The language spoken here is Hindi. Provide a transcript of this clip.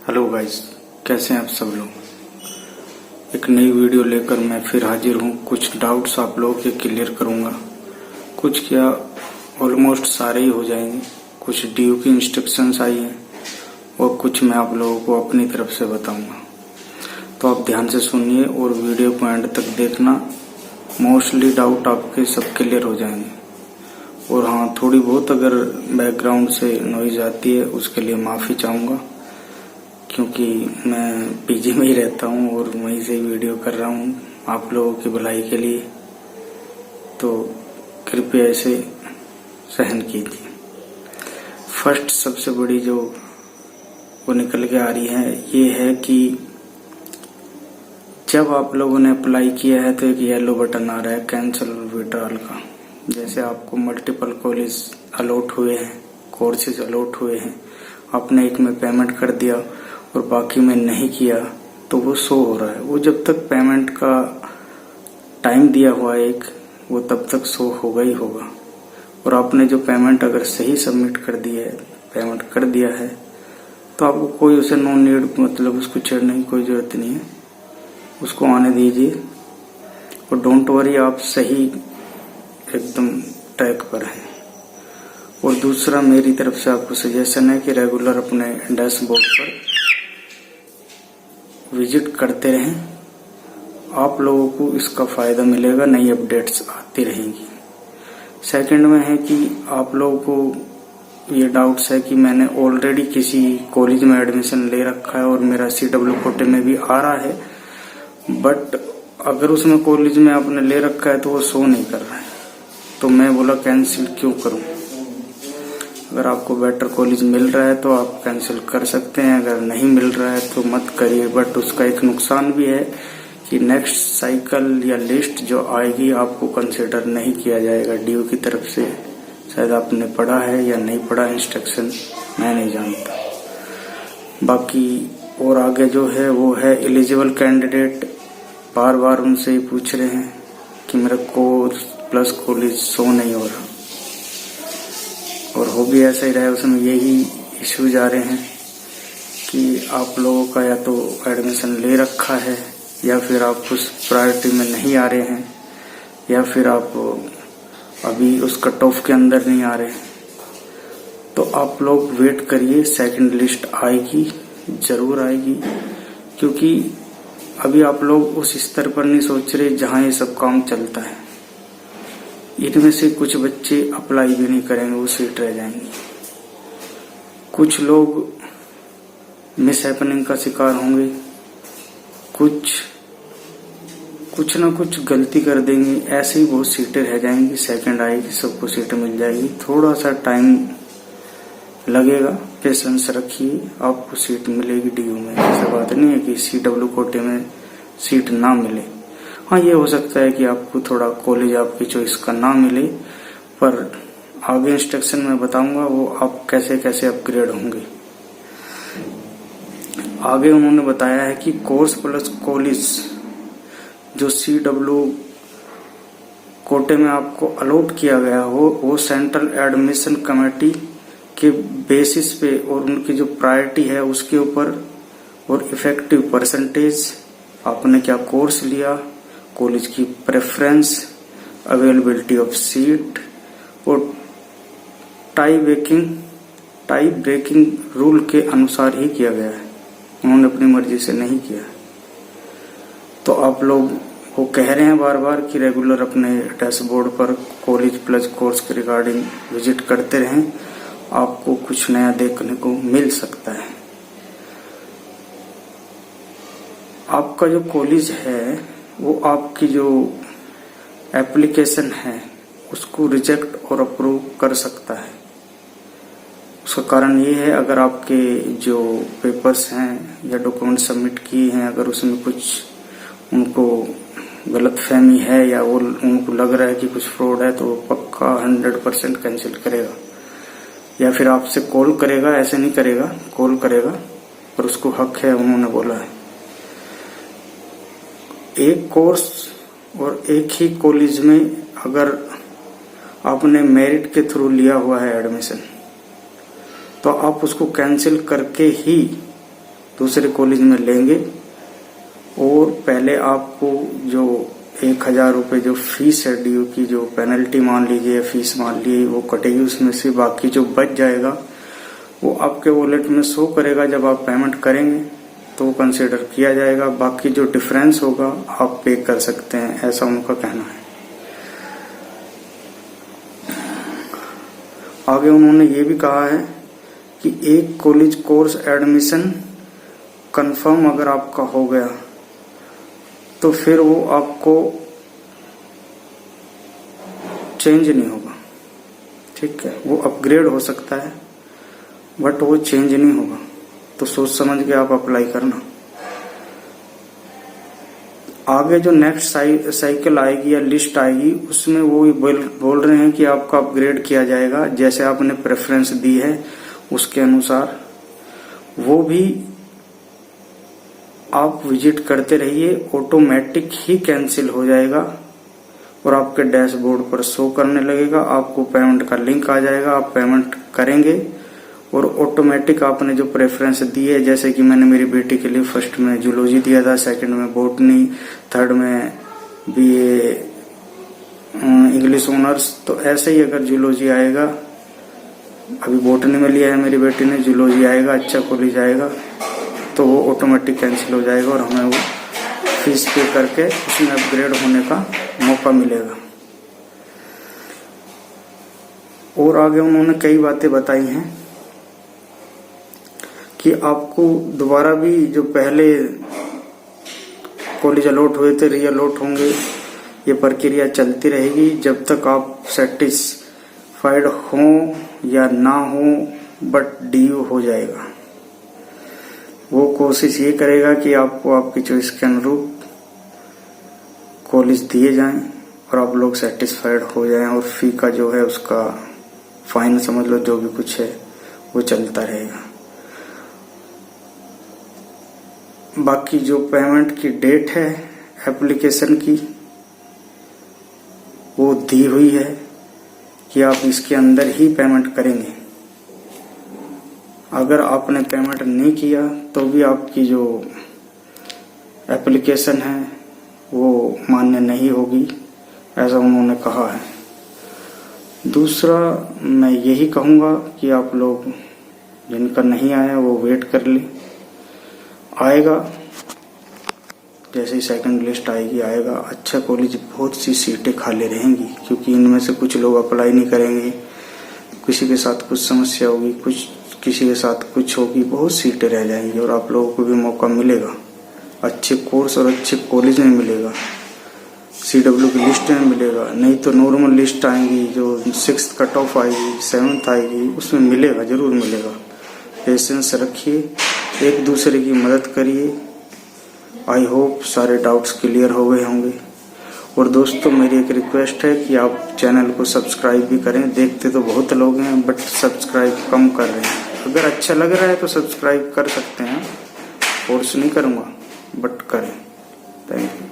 हेलो गाइस, कैसे हैं आप सब लोग। एक नई वीडियो लेकर मैं फिर हाजिर हूँ। कुछ डाउट्स आप लोगों के क्लियर करूँगा। कुछ क्या ऑलमोस्ट सारे ही हो जाएंगे। कुछ डीयू की इंस्ट्रक्शंस आई हैं और कुछ मैं आप लोगों को अपनी तरफ से बताऊँगा। तो आप ध्यान से सुनिए और वीडियो को एंड तक देखना। मोस्टली डाउट आपके सब क्लियर हो जाएंगे। और हाँ, थोड़ी बहुत अगर बैकग्राउंड से नॉइज आती है उसके लिए माफ़ी चाहूँगा, क्योंकि मैं पीजी में ही रहता हूँ और वहीं से वीडियो कर रहा हूँ आप लोगों की भलाई के लिए। तो कृपया इसे सहन कीजिए। फर्स्ट सबसे बड़ी जो वो निकल के आ रही है ये है कि जब आप लोगों ने अप्लाई किया है तो एक येलो बटन आ रहा है कैंसिल विड्रॉल का। जैसे आपको मल्टीपल कॉलेज अलॉट हुए हैं, कोर्सेज अलॉट हुए हैं, आपने एक में पेमेंट कर दिया और बाकी में नहीं किया तो वो शो हो रहा है। वो जब तक पेमेंट का टाइम दिया हुआ है एक, वो तब तक शो होगा ही होगा। और आपने जो पेमेंट अगर सही सबमिट कर दी है, पेमेंट कर दिया है, तो आपको कोई उसे नो नीड, मतलब उसको छेड़ने की कोई जरूरत नहीं है। उसको आने दीजिए और डोंट वरी, आप सही एकदम ट्रैक पर हैं। और दूसरा मेरी तरफ से आपको सजेशन है कि रेगुलर अपने डैशबोर्ड पर विजिट करते रहें। आप लोगों को इसका फायदा मिलेगा, नई अपडेट्स आती रहेंगी। सेकंड में है कि आप लोगों को ये डाउट्स है कि मैंने ऑलरेडी किसी कॉलेज में एडमिशन ले रखा है और मेरा सीडब्ल्यू कोटे में भी आ रहा है, बट अगर उसमें कॉलेज में आपने ले रखा है तो वो शो नहीं कर रहा है। तो मैं बोला कैंसिल क्यों करूं। अगर आपको बेटर कॉलेज मिल रहा है तो आप कैंसिल कर सकते हैं, अगर नहीं मिल रहा है तो मत करिए। बट उसका एक नुकसान भी है कि नेक्स्ट साइकिल या लिस्ट जो आएगी आपको कंसिडर नहीं किया जाएगा डीयू की तरफ से। शायद आपने पढ़ा है या नहीं पढ़ा इंस्ट्रक्शन, मैं नहीं जानता। बाकी और आगे जो है वो है एलिजिबल कैंडिडेट। बार बार उनसे ही पूछ रहे हैं कि मेरा कोर्स प्लस कॉलेज शो नहीं हो रहा, और हो भी ऐसा ही रहा है। उसमें यही इश्यूज आ रहे हैं कि आप लोगों का या तो एडमिशन ले रखा है, या फिर आप उस प्रायोरिटी में नहीं आ रहे हैं, या फिर आप अभी उस कट ऑफ के अंदर नहीं आ रहे। तो आप लोग वेट करिए, सेकंड लिस्ट आएगी, जरूर आएगी। क्योंकि अभी आप लोग उस स्तर पर नहीं सोच रहे जहां ये सब काम चलता है। इनमें से कुछ बच्चे अप्लाई भी नहीं करेंगे, वो सीट रह जाएंगी। कुछ लोग मिस हैपनिंग का शिकार होंगे, कुछ ना कुछ गलती कर देंगे, ऐसे ही बहुत सीटें रह जाएंगी। सेकंड आएगी, सबको सीटें मिल जाएगी। थोड़ा सा टाइम लगेगा, पेशेंस रखिए, आपको सीट मिलेगी डीयू में। ऐसा बात नहीं है कि सीडब्ल्यू कोटे में सीट ना मिले। हाँ, ये हो सकता है कि आपको थोड़ा कॉलेज आपकी चॉइस का ना मिले, पर आगे इंस्ट्रक्शन में बताऊंगा वो आप कैसे कैसे अपग्रेड होंगे। आगे उन्होंने बताया है कि कोर्स प्लस कॉलेज जो सीडब्ल्यू कोटे में आपको अलॉट किया गया हो, वो सेंट्रल एडमिशन कमेटी के बेसिस पे और उनकी जो प्रायोरिटी है उसके ऊपर, और इफेक्टिव परसेंटेज, आपने क्या कोर्स लिया, कॉलेज की प्रेफरेंस, अवेलेबिलिटी ऑफ सीट और टाई ब्रेकिंग रूल के अनुसार ही किया गया है। उन्होंने अपनी मर्जी से नहीं किया। तो आप लोग वो कह रहे हैं बार बार कि रेगुलर अपने डैशबोर्ड पर कॉलेज प्लस कोर्स के रिगार्डिंग विजिट करते रहें, आपको कुछ नया देखने को मिल सकता है। आपका जो कॉलेज है वो आपकी जो एप्लीकेशन है उसको रिजेक्ट और अप्रूव कर सकता है। उसका कारण ये है, अगर आपके जो पेपर्स हैं या डॉक्यूमेंट सबमिट किए हैं, अगर उसमें कुछ उनको गलतफहमी है या वो उनको लग रहा है कि कुछ फ्रॉड है, तो वो पक्का 100% कैंसिल करेगा। या फिर आपसे कॉल करेगा, ऐसे नहीं करेगा, कॉल करेगा, पर उसको हक है, उन्होंने बोला है। एक कोर्स और एक ही कॉलेज में अगर आपने मेरिट के थ्रू लिया हुआ है एडमिशन, तो आप उसको कैंसिल करके ही दूसरे कॉलेज में लेंगे और पहले आपको जो 1000 रुपये जो फीस है DU की, जो पेनल्टी मान लीजिए, फीस मान लीजिए, वो कटेगी। उसमें से बाकी जो बच जाएगा वो आपके वॉलेट में शो करेगा। जब आप पेमेंट करेंगे तो वो कंसिडर किया जाएगा। बाकी जो डिफरेंस होगा आप पे कर सकते हैं, ऐसा उनका कहना है। आगे उन्होंने ये भी कहा है कि एक कॉलेज कोर्स एडमिशन कंफर्म अगर आपका हो गया तो फिर वो आपको चेंज नहीं होगा, ठीक है। वो अपग्रेड हो सकता है बट वो चेंज नहीं होगा। तो सोच समझ के आप अप्लाई करना। आगे जो नेक्स्ट साइकिल आएगी या लिस्ट आएगी उसमें वो बोल रहे हैं कि आपका अपग्रेड किया जाएगा। जैसे आपने प्रेफरेंस दी है उसके अनुसार वो भी आप विजिट करते रहिए, ऑटोमेटिक ही कैंसिल हो जाएगा और आपके डैशबोर्ड पर शो करने लगेगा। आपको पेमेंट का लिंक आ जाएगा, आप पेमेंट करेंगे और ऑटोमेटिक आपने जो प्रेफरेंस दी है, जैसे कि मैंने मेरी बेटी के लिए फर्स्ट में जूलॉजी दिया था, सेकंड में बॉटनी, थर्ड में BA इंग्लिश ऑनर्स, तो ऐसे ही अगर जूलॉजी आएगा, अभी बॉटनी में लिया है मेरी बेटी ने, जूलॉजी आएगा, अच्छा कॉलेज आएगा तो वो ऑटोमेटिक कैंसिल हो जाएगा और हमें वो फीस पे करके उसमें अपग्रेड होने का मौका मिलेगा। और आगे उन्होंने कई बातें बताई हैं कि आपको दोबारा भी जो पहले कॉलेज अलॉट हुए थे री अलॉट होंगे। ये प्रक्रिया चलती रहेगी जब तक आप सेटिस्फाइड हो या ना हो, बट DU हो जाएगा। वो कोशिश ये करेगा कि आपको आपकी चॉइस के अनुरूप कॉलेज दिए जाएं और आप लोग सेटिस्फाइड हो जाएं और फी का जो है उसका फाइन समझ लो, जो भी कुछ है वो चलता रहेगा। बाकी जो पेमेंट की डेट है एप्लीकेशन की वो दी हुई है कि आप इसके अंदर ही पेमेंट करेंगे। अगर आपने पेमेंट नहीं किया तो भी आपकी जो एप्लीकेशन है वो मान्य नहीं होगी, ऐसा उन्होंने कहा है। दूसरा मैं यही कहूँगा कि आप लोग जिनका नहीं आया वो वेट कर ले, आएगा। जैसे ही सेकंड लिस्ट आएगी आएगा। अच्छा कॉलेज, बहुत सी सीटें खाली रहेंगी क्योंकि इनमें से कुछ लोग अप्लाई नहीं करेंगे, किसी के साथ कुछ समस्या होगी, किसी के साथ कुछ होगी, बहुत सीटें रह जाएंगी और आप लोगों को भी मौका मिलेगा। अच्छे कोर्स और अच्छे कॉलेज में मिलेगा, CW की लिस्ट में मिलेगा, नहीं तो नॉर्मल लिस्ट आएंगी जो 6th कट ऑफ आएगी, 7th आएगी, उसमें मिलेगा, जरूर मिलेगा। पेशेंस रखिए, एक दूसरे की मदद करिए। आई होप सारे डाउट्स क्लियर हो गए होंगे। और दोस्तों मेरी एक रिक्वेस्ट है कि आप चैनल को सब्सक्राइब भी करें। देखते तो बहुत लोग हैं बट सब्सक्राइब कम कर रहे हैं। अगर अच्छा लग रहा है तो सब्सक्राइब कर सकते हैं, फोर्स नहीं करूँगा बट करें। Thank you.